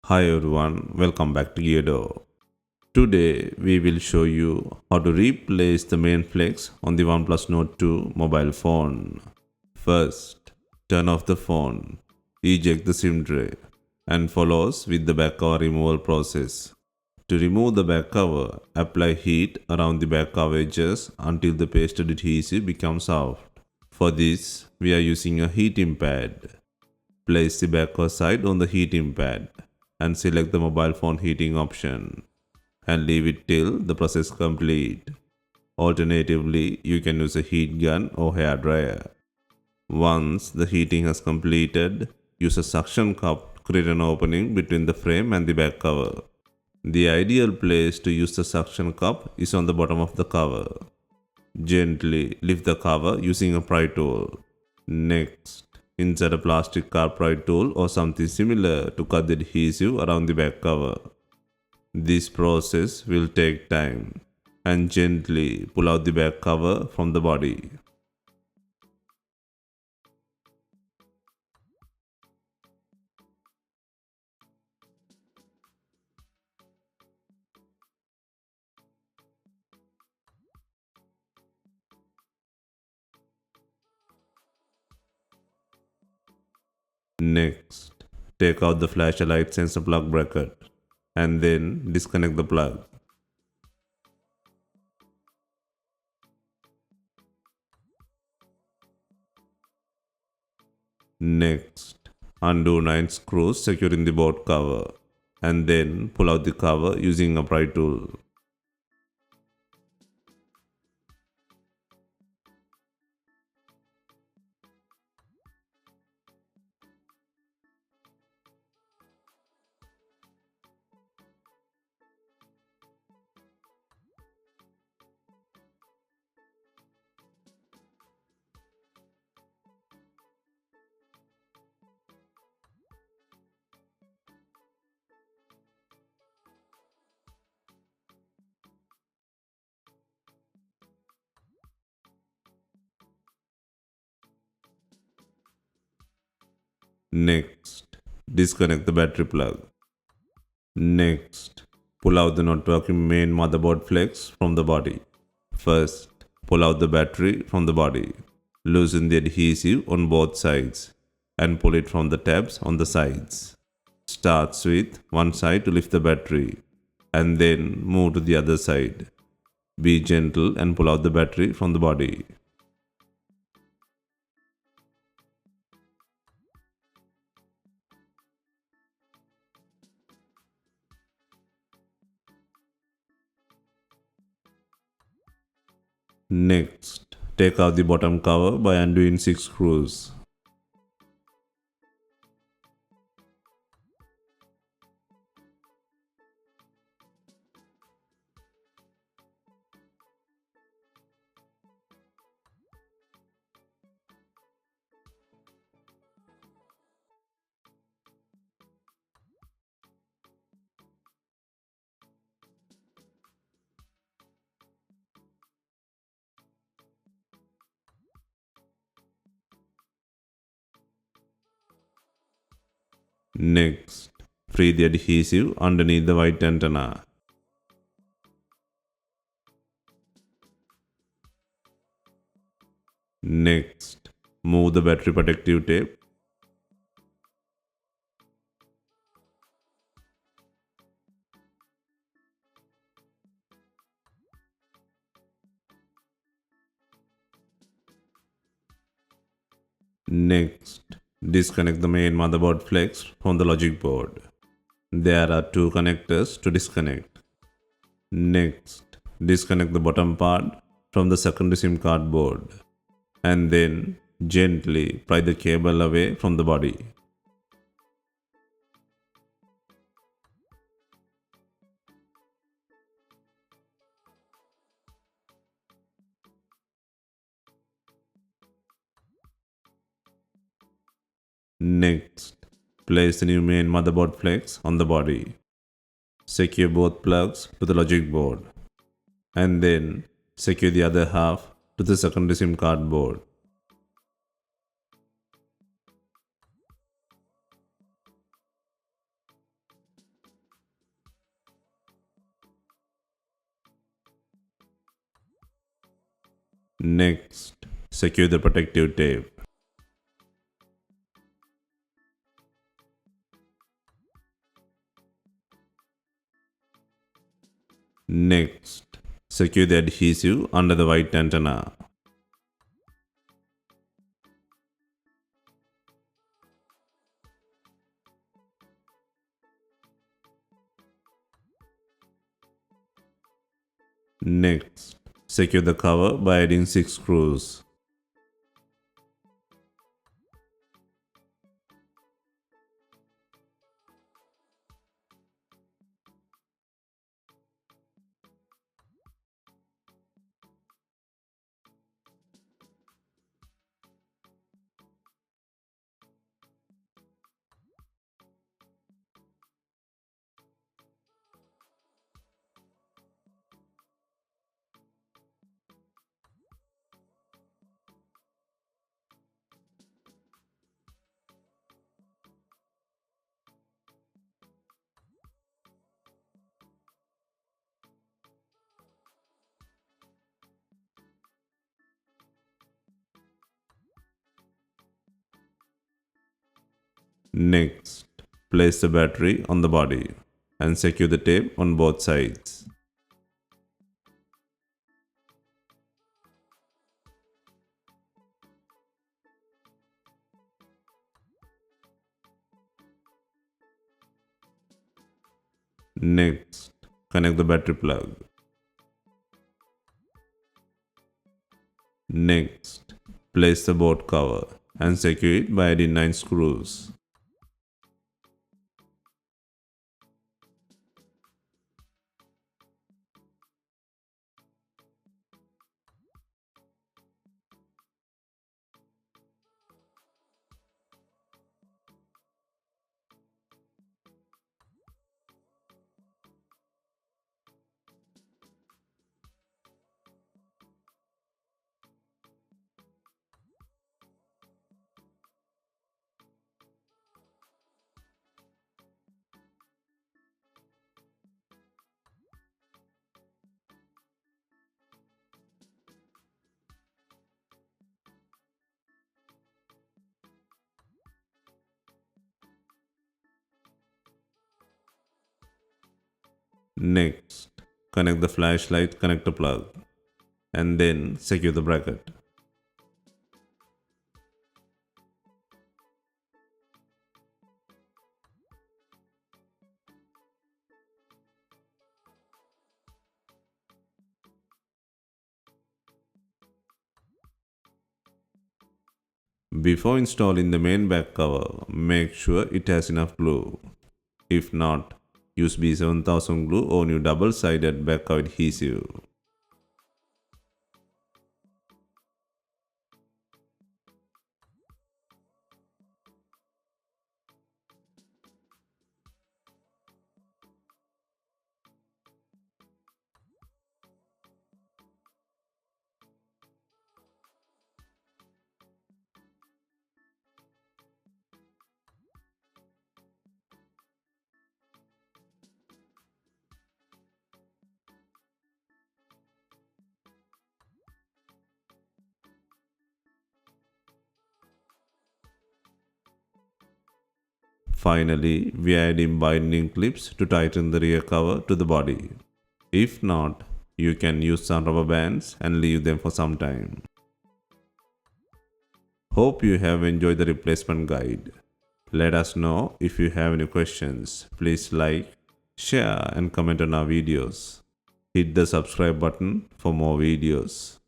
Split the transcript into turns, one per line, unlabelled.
Hi everyone, welcome back to Geardo. Today we will show you how to replace the main flex on the Oneplus Nord 2 mobile phone. First, turn off the phone, eject the SIM tray, and follow us with the back cover removal process. To remove the back cover, apply heat around the back cover edges until the pasted adhesive becomes soft. For this, we are using a heating pad. Place the back cover side on the heating pad and select the mobile phone heating option and leave it till the process complete. Alternatively, you can use a heat gun or hair dryer. Once the heating has completed, use a suction cup to create an opening between the frame and the back cover. The ideal place to use the suction cup is on the bottom of the cover. Gently lift the cover using a pry tool. Next, insert a plastic car pry tool or something similar to cut the adhesive around the back cover. This process will take time and gently pull out the back cover from the body. Next, take out the flashlight sensor plug bracket and then disconnect the plug. Next, undo 9 screws securing the board cover and then pull out the cover using a pry tool. Next, disconnect the battery plug. Next, pull out the not working main motherboard flex from the body. First, pull out the battery from the body. Loosen the adhesive on both sides and pull it from the tabs on the sides. Starts with one side to lift the battery and then move to the other side. Be gentle and pull out the battery from the body. Next, take out the bottom cover by undoing 6 screws. Next, free the adhesive underneath the white antenna. Next, move the battery protective tape. Next, disconnect the main motherboard flex from the logic board. There are 2 connectors to disconnect. Next, disconnect the bottom part from the secondary SIM card board and then gently pry the cable away from the body. Next, place the new main motherboard flex on the body. Secure both plugs to the logic board and then secure the other half to the secondary SIM card board. Next, secure the protective tape. Next, secure the adhesive under the white antenna. Next, secure the cover by adding 6 screws. Next, place the battery on the body and secure the tape on both sides. Next, connect the battery plug. Next, place the board cover and secure it by adding 9 screws. Next, connect the flashlight connector plug and then secure the bracket. Before installing the main back cover, make sure it has enough glue. If not, use B7000 glue or new double-sided back cover adhesive. Finally, we add in binding clips to tighten the rear cover to the body. If not, you can use some rubber bands and leave them for some time. Hope you have enjoyed the replacement guide. Let us know if you have any questions. Please like, share and comment on our videos. Hit the subscribe button for more videos.